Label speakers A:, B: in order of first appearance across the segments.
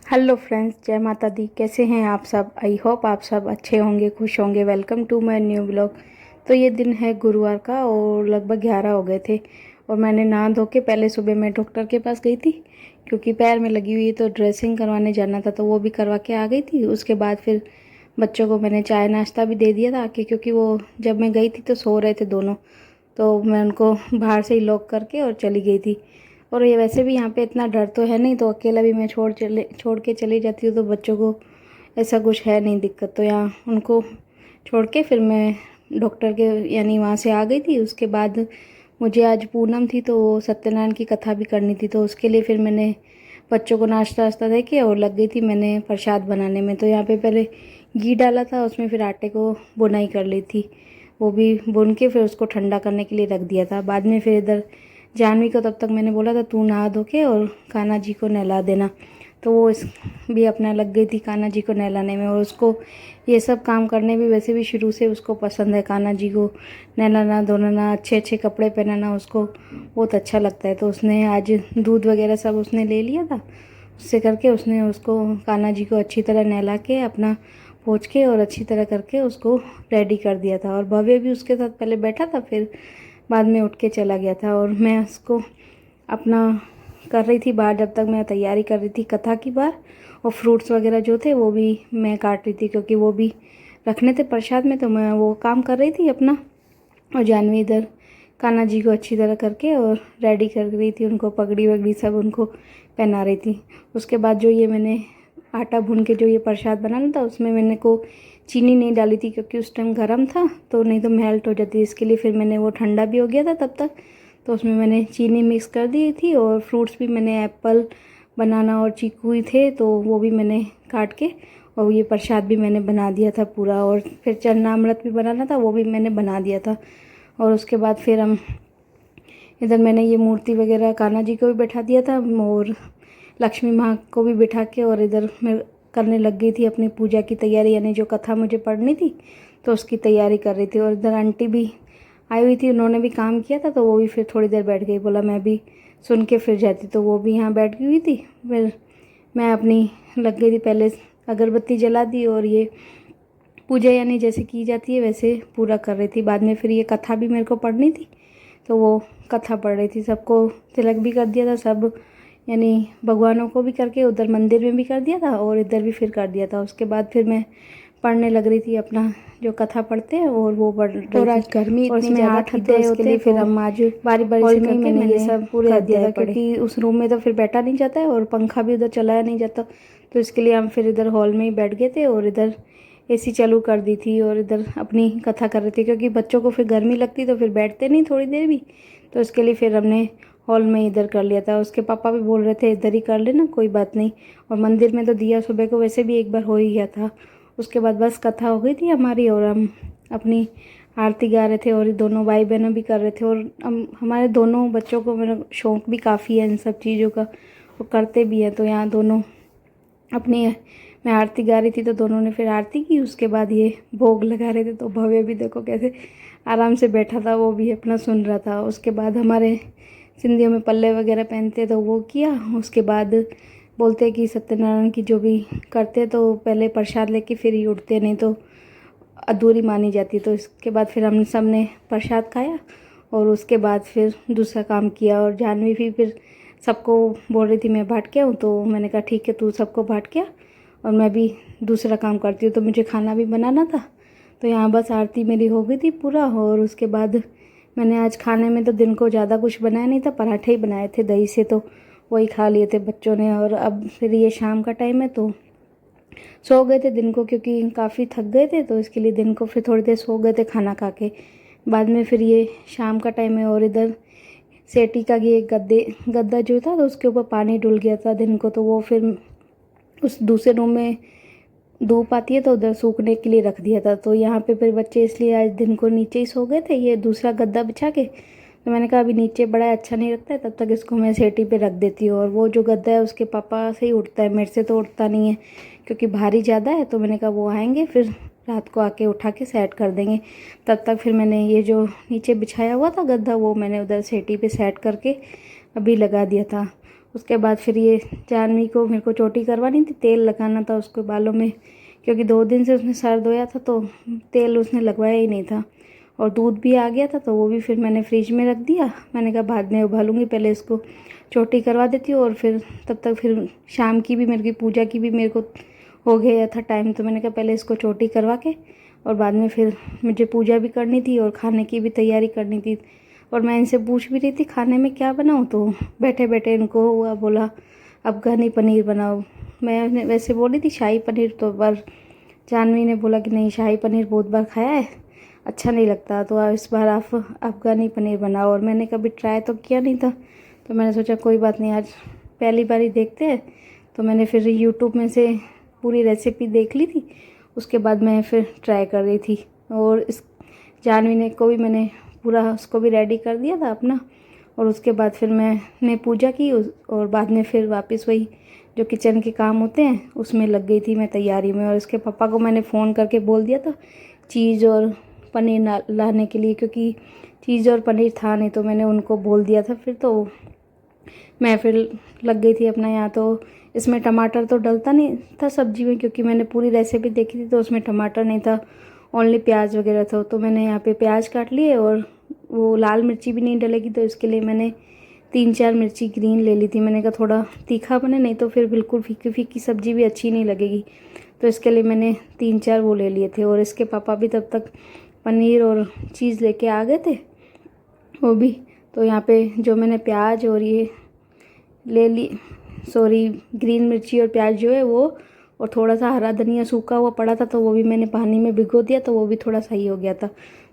A: Hello friends, जय माता दी। कैसे हैं आप सब? आई होप आप सब अच्छे होंगे, खुश होंगे। Welcome to my new blog. तो ये दिन है गुरुवार का और लगभग 11 हो गए थे और मैंने नहा धो के पहले सुबह मैं डॉक्टर के पास गई थी क्योंकि पैर में लगी हुई है, तो ड्रेसिंग करवाने जाना था, तो वो भी करवा के आ गई थी। उसके बाद फिर बच्चों को मैंने चाय नाश्ता भी दे दिया था आके, क्योंकि वो जब मैं गई थी तो सो रहे थे दोनों, तो मैं उनको बाहर से ही लॉक करके और चली गई थी। और ये वैसे भी यहाँ पे इतना डर तो है नहीं, तो अकेला भी मैं छोड़ के चली जाती हूँ, तो बच्चों को ऐसा कुछ है नहीं दिक्कत। तो यहाँ उनको छोड़ के फिर मैं डॉक्टर के यानी वहाँ से आ गई थी। उसके बाद मुझे आज पूनम थी, तो वो सत्यनारायण की कथा भी करनी थी, तो उसके लिए फिर मैंने बच्चों को नाश्ता वाश्ता दे के और लग गई थी मैंने प्रसाद बनाने में। तो यहाँ पे पहले घी डाला था, उसमें फिर आटे को बुनाई कर ली थी, वो भी बुन के फिर उसको ठंडा करने के लिए रख दिया था। बाद में फिर इधर जानवी को तब तक मैंने बोला था तू नहा धो के और कान्हा जी को नहला देना, तो वो इस भी अपना लग गई थी कान्हा जी को नहलाने में। और उसको ये सब काम करने भी वैसे भी शुरू से उसको पसंद है, कान्हा जी को नहलाना धोलाना, अच्छे अच्छे कपड़े पहनाना उसको बहुत अच्छा लगता है। तो उसने आज दूध वगैरह सब उसने ले लिया था, उससे करके उसने उसको कान्हा जी को अच्छी तरह नहला के अपना पोंछ के और अच्छी तरह करके उसको रेडी कर दिया था। और भव्य भी उसके साथ पहले बैठा था, फिर बाद में उठ के चला गया था। और मैं उसको अपना कर रही थी बाहर, जब तक मैं तैयारी कर रही थी कथा की बाहर, और फ्रूट्स वगैरह जो थे वो भी मैं काट रही थी क्योंकि वो भी रखने थे प्रसाद में, तो मैं वो काम कर रही थी अपना। और जानवी इधर कान्हा जी को अच्छी तरह करके और रेडी कर रही थी, उनको पगड़ी वगड़ी सब उनको पहना रही थी। उसके बाद जो ये मैंने आटा भून के जो ये प्रसाद बनाना था, उसमें मैंने को चीनी नहीं डाली थी क्योंकि उस टाइम गर्म था, तो नहीं तो मेल्ट हो जाती। इसके लिए फिर मैंने वो ठंडा भी हो गया था तब तक, तो उसमें मैंने चीनी मिक्स कर दी थी। और फ्रूट्स भी मैंने एप्पल, बनाना और चीकू ही थे, तो वो भी मैंने काट के और ये प्रसाद भी मैंने बना दिया था पूरा। और फिर चरणामृत भी बनाना था, वो भी मैंने बना दिया था। और उसके बाद फिर हम इधर मैंने ये मूर्ति वगैरह कान्हा जी को भी बैठा दिया था और लक्ष्मी माँ को भी बिठा के, और इधर मैं करने लग गई थी अपनी पूजा की तैयारी, यानी जो कथा मुझे पढ़नी थी तो उसकी तैयारी कर रही थी। और इधर आंटी भी आई हुई थी, उन्होंने भी काम किया था, तो वो भी फिर थोड़ी देर बैठ गई, बोला मैं भी सुन के फिर जाती, तो वो भी यहाँ बैठ गई हुई थी। फिर मैं अपनी लग गई थी, पहले अगरबत्ती जला दी और ये पूजा यानी जैसे की जाती है वैसे पूरा कर रही थी। बाद में फिर ये कथा भी मेरे को पढ़नी थी, तो वो कथा पढ़ रही थी। सबको तिलक भी कर दिया था, सब यानी भगवानों को भी करके उधर मंदिर में भी कर दिया था और इधर भी फिर कर दिया था। उसके बाद फिर मैं पढ़ने लग रही थी अपना जो कथा पढ़ते हैं, और वो पढ़ रही और थी। आज गर्मी और इतनी इसमें ज़्यादा 8 थी, तो अध्याय इसके होते लिए हैं, फिर तो हम आज बारी बारी हॉल से में ही करके मैंने ये मैंने सब पूरे कर दिया अध्याय था पढ़े, क्योंकि उस रूम में तो फिर बैठा नहीं जाता है और पंखा भी उधर चलाया नहीं जाता, तो इसके लिए हम फिर इधर हॉल में ही बैठ गए थे। और इधर एसी चालू कर दी थी और इधर अपनी कथा कर रही थी, क्योंकि बच्चों को फिर गर्मी लगती तो फिर बैठते नहीं थोड़ी देर भी, तो इसके लिए फिर हमने हॉल में इधर कर लिया था। उसके पापा भी बोल रहे थे इधर ही कर लेना, कोई बात नहीं। और मंदिर में तो दिया सुबह को वैसे भी एक बार हो ही गया था। उसके बाद बस कथा हो गई थी हमारी और हम अपनी आरती गा रहे थे, और ये दोनों भाई बहनों भी कर रहे थे। और हम हमारे दोनों बच्चों को मेरा शौक़ भी काफ़ी है इन सब चीज़ों का, वो करते भी हैं। तो यहाँ दोनों अपनी मैं आरती गा रही थी, तो दोनों ने फिर आरती की। उसके बाद ये भोग लगा रहे थे, तो भव्य भी देखो कैसे आराम से बैठा था, वो भी अपना सुन रहा था। उसके बाद हमारे सिंधियों में पल्ले वगैरह पहनते, तो वो किया। उसके बाद बोलते कि सत्यनारायण की जो भी करते तो पहले प्रसाद लेके फिर ही उठते, नहीं तो अधूरी मानी जाती। तो इसके बाद फिर हम सब ने प्रसाद खाया और उसके बाद फिर दूसरा काम किया। और जानवी भी फिर सबको बोल रही थी मैं बांट के आऊँ, तो मैंने कहा ठीक है तू सबको बांट के आ और मैं भी दूसरा काम करती हूँ। तो मुझे खाना भी बनाना था, तो यहाँ बस आरती मेरी हो गई थी पूरा। और उसके बाद मैंने आज खाने में तो दिन को ज़्यादा कुछ बनाया नहीं था, पराठे ही बनाए थे दही से, तो वही खा लिए थे बच्चों ने। और अब फिर ये शाम का टाइम है, तो सो गए थे दिन को क्योंकि काफ़ी थक गए थे, तो इसके लिए दिन को फिर थोड़ी देर सो गए थे खाना खा के। बाद में फिर ये शाम का टाइम है और इधर सेटी का ये गद्दा जो था, तो उसके ऊपर पानी डुल गया था दिन को, तो वो फिर उस दूसरे रूम में धूप आती है तो उधर सूखने के लिए रख दिया था। तो यहाँ पे फिर बच्चे इसलिए आज दिन को नीचे ही सो गए थे ये दूसरा गद्दा बिछा के। तो मैंने कहा अभी नीचे बड़ा अच्छा नहीं लगता है, तब तक इसको मैं सेटी पे रख देती हूँ। और वो जो गद्दा है उसके पापा से ही उठता है, मेरे से तो उठता नहीं है क्योंकि भारी ज़्यादा है। तो मैंने कहा वो आएंगे फिर रात को आके उठा के सेट कर देंगे। तब तक फिर मैंने ये जो नीचे बिछाया हुआ था गद्दा, वो मैंने उधर सेटी पे सेट करके अभी लगा दिया था। उसके बाद फिर ये जानवी को मेरे को चोटी करवानी थी, तेल लगाना था उसको बालों में, क्योंकि 2 दिन से उसने सर धोया था तो तेल उसने लगवाया ही नहीं था। और दूध भी आ गया था तो वो भी फिर मैंने फ्रिज में रख दिया। मैंने कहा बाद में उबालूंगी, पहले इसको चोटी करवा देती हूँ और फिर तब तक फिर शाम की भी मेरे की पूजा की भी मेरे को हो गया था टाइम, तो मैंने कहा पहले इसको चोटी करवा के और बाद में फिर मुझे पूजा भी करनी थी और खाने की भी तैयारी करनी थी। और मैं इनसे पूछ भी रही थी खाने में क्या बनाऊँ, तो बैठे बैठे इनको हुआ बोला अफ़गानी पनीर बनाओ। मैं वैसे बोली थी शाही पनीर, तो पर जानवी ने बोला कि नहीं शाही पनीर बहुत बार खाया है, अच्छा नहीं लगता, तो इस बार आप अफ़गानी पनीर बनाओ। और मैंने कभी ट्राई तो किया नहीं था, तो मैंने सोचा कोई बात नहीं, आज पहली बार ही देखते हैं। तो मैंने फिर यूट्यूब में से पूरी रेसिपी देख ली थी, उसके बाद मैं फिर ट्राई कर रही थी। और इस जानवी ने को भी मैंने पूरा उसको भी रेडी कर दिया था अपना। और उसके बाद फिर मैंने पूजा की और बाद में फिर वापस वही जो किचन के काम होते हैं उसमें लग गई थी मैं तैयारी में। और इसके पापा को मैंने फ़ोन करके बोल दिया था चीज़ और पनीर लाने के लिए, क्योंकि चीज़ और पनीर था नहीं, तो मैंने उनको बोल दिया था। फिर तो मैं फिर लग गई थी अपना। यहाँ तो इसमें टमाटर तो डलता नहीं था सब्जी में, क्योंकि मैंने पूरी रेसिपी देखी थी तो उसमें टमाटर नहीं था, ओनली प्याज वगैरह था। तो मैंने यहाँ पे प्याज काट लिए और वो लाल मिर्ची भी नहीं डलेगी, तो इसके लिए मैंने 3-4 मिर्ची ग्रीन ले ली थी। मैंने कहा थोड़ा तीखा बने, नहीं तो फिर बिल्कुल फीकी फीकी सब्जी भी अच्छी नहीं लगेगी, तो इसके लिए मैंने 3-4 वो ले लिए थे। और इसके पापा भी तब तक पनीर और चीज़ लेके आ गए थे वो भी। तो यहाँ पे जो मैंने प्याज और ये ले ली, सॉरी ग्रीन मिर्ची और प्याज जो है वो, और थोड़ा सा हरा धनिया सूखा हुआ पड़ा था तो वो भी मैंने पानी में भिगो दिया, तो वो भी थोड़ा सही हो गया था।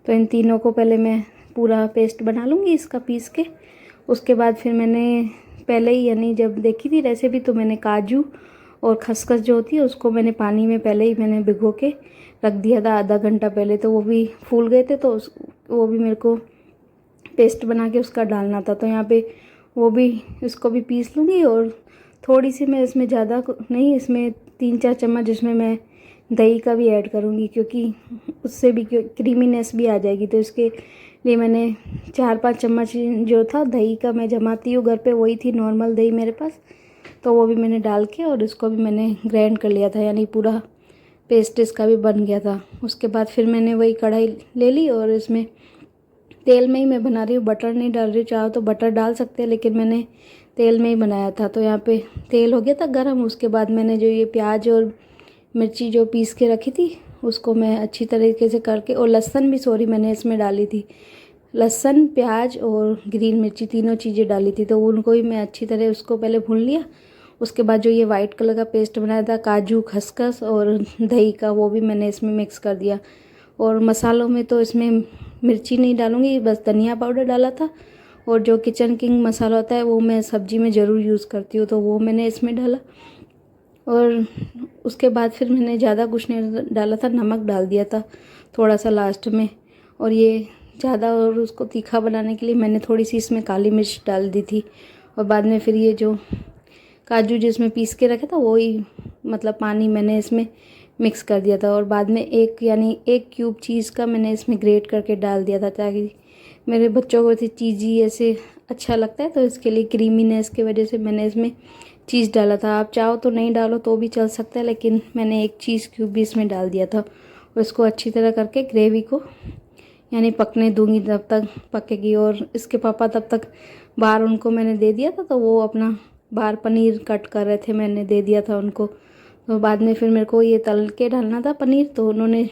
A: तो इन तीनों को पहले मैं पूरा पेस्ट बना लूँगी इसका पीस के। उसके बाद फिर मैंने पहले ही यानी जब देखी थी रेसिपी तो मैंने काजू और खसखस जो होती है उसको मैंने पानी में पहले ही मैंने भिगो के रख दिया था आधा घंटा पहले, तो वो भी फूल गए थे, तो वो भी मेरे को पेस्ट बना के उसका डालना था। तो यहाँ पे वो भी इसको भी पीस लूँगी। और थोड़ी सी मैं इसमें ज़्यादा नहीं, इसमें 3-4 चम्मच इसमें मैं दही का भी ऐड करूँगी, क्योंकि उससे भी क्रीमीनेस भी आ जाएगी। तो इसके लिए मैंने 4-5 चम्मच जो था दही का मैं जमाती हूँ घर पे, वही थी नॉर्मल दही मेरे पास, तो वो भी मैंने डाल के और इसको भी मैंने ग्राइंड कर लिया था, यानी पूरा पेस्ट इसका भी बन गया था। उसके बाद फिर मैंने वही कढ़ाई ले ली और इसमें तेल में ही मैं बना रही हूँ, बटर नहीं डाल रही हूँ। चाहो तो बटर डाल सकते हैं, लेकिन मैंने तेल में ही बनाया था। तो यहाँ पे तेल हो गया था गरम। उसके बाद मैंने जो ये प्याज और मिर्ची जो पीस के रखी थी उसको मैं अच्छी तरीके से करके, और लहसुन भी सॉरी मैंने इसमें डाली थी, लहसुन प्याज और ग्रीन मिर्ची तीनों चीज़ें डाली थी, तो उनको ही मैं अच्छी तरह उसको पहले भून लिया। उसके बाद जो ये वाइट कलर का पेस्ट बनाया था काजू खसखस और दही का, वो भी मैंने इसमें मिक्स कर दिया। और मसालों में तो इसमें मिर्ची नहीं डालूँगी, बस धनिया पाउडर डाला था। और जो किचन किंग मसाला होता है वो मैं सब्ज़ी में ज़रूर यूज़ करती हूँ, तो वो मैंने इसमें डाला। और उसके बाद फिर मैंने ज़्यादा कुछ नहीं डाला था, नमक डाल दिया था थोड़ा सा लास्ट में। और ये ज़्यादा और उसको तीखा बनाने के लिए मैंने थोड़ी सी इसमें काली मिर्च डाल दी थी। और बाद में फिर ये जो काजू जिसमें पीस के रखा था वो ही मतलब पानी मैंने इसमें मिक्स कर दिया था। और बाद में एक क्यूब चीज़ का मैंने इसमें ग्रेट करके डाल दिया था, ताकि मेरे बच्चों को चीज़ी ऐसे अच्छा लगता है, तो इसके लिए क्रीमीनेस की वजह से मैंने इसमें चीज़ डाला था। आप चाहो तो नहीं डालो तो भी चल सकता है, लेकिन मैंने एक चीज़ क्यूब भी इसमें डाल दिया था। और इसको अच्छी तरह करके ग्रेवी को यानी पकने दूंगी, तब तक पकेगी। और इसके पापा तब तक बाहर उनको मैंने दे दिया था, तो वो अपना बाहर पनीर कट कर रहे थे, मैंने दे दिया था उनको। तो बाद में फिर मेरे को ये तल के डालना था पनीर, तो उन्होंने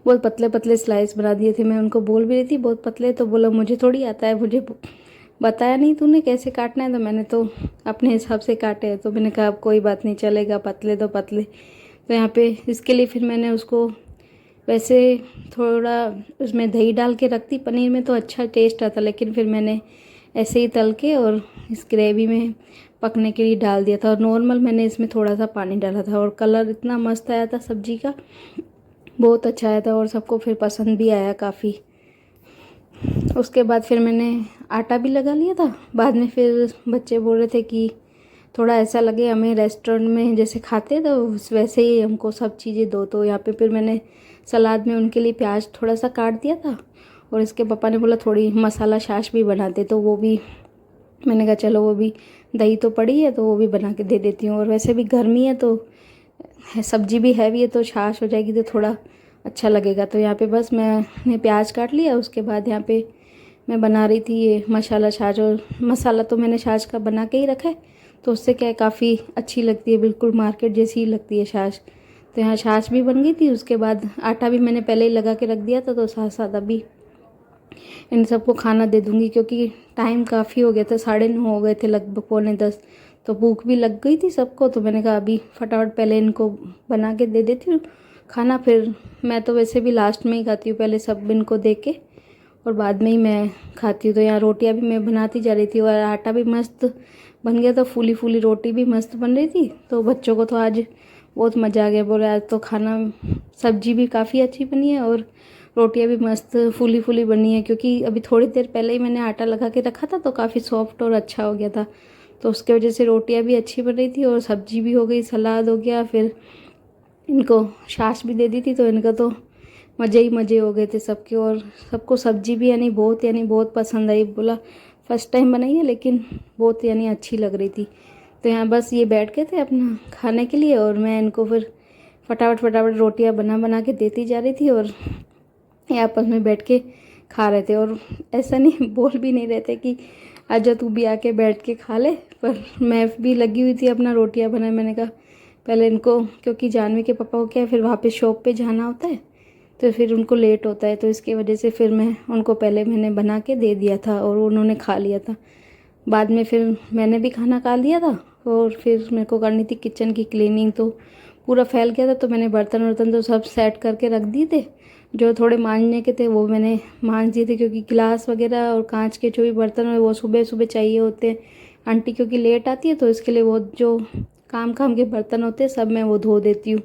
A: बहुत पतले पतले स्लाइस बना दिए थे। मैं उनको बोल भी रही थी बहुत पतले, तो बोला मुझे थोड़ी आता है, मुझे बताया नहीं तूने कैसे काटना है, तो मैंने तो अपने हिसाब से काटे हैं। तो मैंने कहा अब कोई बात नहीं, चलेगा, पतले तो पतले। तो यहाँ पे इसके लिए फिर मैंने उसको वैसे थोड़ा उसमें दही डाल के रखती पनीर में तो अच्छा टेस्ट आता, लेकिन फिर मैंने ऐसे ही तल के और इस ग्रेवी में पकने के लिए डाल दिया था। और नॉर्मल मैंने इसमें थोड़ा सा पानी डाला था, और कलर इतना मस्त आया था सब्जी का, बहुत अच्छा आया था और सबको फिर पसंद भी आया काफ़ी। उसके बाद फिर मैंने आटा भी लगा लिया था। बाद में फिर बच्चे बोल रहे थे कि थोड़ा ऐसा लगे हमें रेस्टोरेंट में जैसे खाते तो वैसे ही हमको सब चीज़ें दो, तो यहाँ पे फिर मैंने सलाद में उनके लिए प्याज थोड़ा सा काट दिया था। और इसके पापा ने बोला थोड़ी मसाला छाछ भी बनाते, तो वो भी मैंने कहा चलो वो भी दही तो पड़ी है तो वो भी बना के दे देती हूँ। और वैसे भी गर्मी है तो सब्जी भी हैवी है तो छाछ हो जाएगी तो थोड़ा अच्छा लगेगा। तो यहाँ पे बस मैंने प्याज काट लिया, उसके बाद यहाँ पे मैं बना रही थी ये मसाला छाछ। और मसाला तो मैंने छाछ का बना के ही रखा है, तो उससे क्या है काफ़ी अच्छी लगती है, बिल्कुल मार्केट जैसी ही लगती है छाछ। तो यहाँ छाछ भी बन गई थी, उसके बाद आटा भी मैंने पहले ही लगा के रख दिया था, तो साथ साथ अभी इन सबको खाना दे दूँगी क्योंकि टाइम काफ़ी हो गया था, 9:30 हो गए थे, लगभग 9:45। तो भूख भी लग गई थी सबको, तो मैंने कहा अभी फटाफट पहले इनको बना के दे देती हूँ खाना। फिर मैं तो वैसे भी लास्ट में ही खाती हूँ, पहले सब इनको दे के और बाद में ही मैं खाती हूँ। तो यहाँ रोटियाँ भी मैं बनाती जा रही थी और आटा भी मस्त बन गया था, फूली फूली रोटी भी मस्त बन रही थी। तो बच्चों को तो आज बहुत मज़ा आ गया, बोले आज तो खाना सब्जी भी काफ़ी अच्छी बनी है और रोटियाँ भी मस्त फूली फूली बनी है, क्योंकि अभी थोड़ी देर पहले ही मैंने आटा लगा के रखा था तो काफ़ी सॉफ्ट और अच्छा हो गया था। तो उसके वजह से रोटियाँ भी अच्छी बन रही थी और सब्जी भी हो गई, सलाद हो गया, फिर इनको छाछ भी दे दी थी। तो इनका तो मज़े ही मज़े हो गए थे सबके। और सबको सब्जी भी यानी बहुत पसंद आई। बोला फर्स्ट टाइम बनाई है लेकिन बहुत यानी अच्छी लग रही थी। तो यहाँ बस ये बैठ गए थे अपना खाने के लिए और मैं इनको फिर फटाफट रोटियाँ बना बना के देती जा रही थी और ये आपस में बैठ के खा रहे थे। और ऐसा नहीं बोल भी नहीं रहे थे कि आजा तू भी आके बैठ के खा ले, पर मैं भी लगी हुई थी अपना रोटियां बनाए। मैंने कहा पहले इनको, क्योंकि जानवी के पापा को क्या है फिर वहाँ पे शॉप पे जाना होता है तो फिर उनको लेट होता है, तो इसकी वजह से फिर मैं उनको पहले मैंने बना के दे दिया था और उन्होंने खा लिया था। बाद में फिर मैंने भी खाना खा लिया था और फिर मेरे को करनी थी किचन की क्लीनिंग, तो पूरा फैल गया था। तो मैंने बर्तन वर्तन तो सब सेट करके रख दिए थे, जो थोड़े मांजने के थे वो मैंने मांज दिए थे, क्योंकि गिलास वगैरह और कांच के जो भी बर्तन है वो सुबह सुबह चाहिए होते हैं। आंटी क्योंकि लेट आती है तो इसके लिए वो जो काम के बर्तन होते हैं सब मैं वो धो देती हूँ,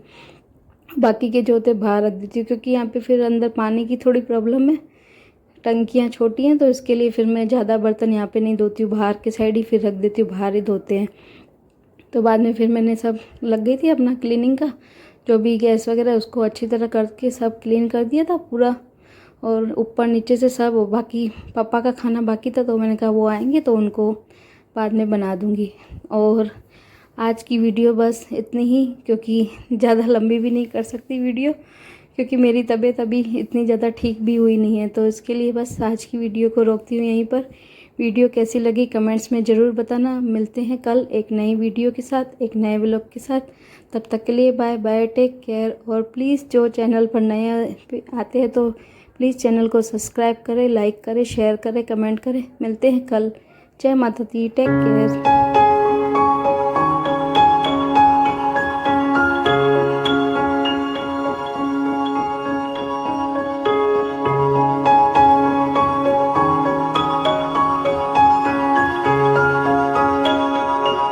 A: बाकी के जो होते बाहर रख देती हूँ, क्योंकि यहाँ पे फिर अंदर पानी की थोड़ी प्रॉब्लम है, टंकियाँ छोटी हैं, तो इसके लिए फिर मैं ज़्यादा बर्तन यहाँ पे नहीं धोती हूँ, बाहर के साइड ही फिर रख देती हूँ, बाहर ही धोते हैं। तो बाद में फिर मैंने सब लग गई थी अपना क्लीनिंग का, जो भी गैस वगैरह उसको अच्छी तरह करके सब क्लीन कर दिया था पूरा, और ऊपर नीचे से सब। बाकी पापा का खाना बाकी था तो मैंने कहा वो आएंगे तो उनको बाद में बना दूंगी। और आज की वीडियो बस इतनी ही, क्योंकि ज़्यादा लंबी भी नहीं कर सकती वीडियो, क्योंकि मेरी तबीयत अभी इतनी ज़्यादा ठीक भी हुई नहीं है। तो इसके लिए बस आज की वीडियो को रोकती हूँ यहीं पर। वीडियो कैसी लगी कमेंट्स में ज़रूर बताना। मिलते हैं कल एक नई वीडियो के साथ, एक नए व्लॉग के साथ। तब तक के लिए बाय बाय, टेक केयर। और प्लीज़ जो चैनल पर नए आते हैं तो प्लीज़ चैनल को सब्सक्राइब करें, लाइक करें, शेयर करें, कमेंट करें। मिलते हैं कल। जय माता दी, टेक केयर।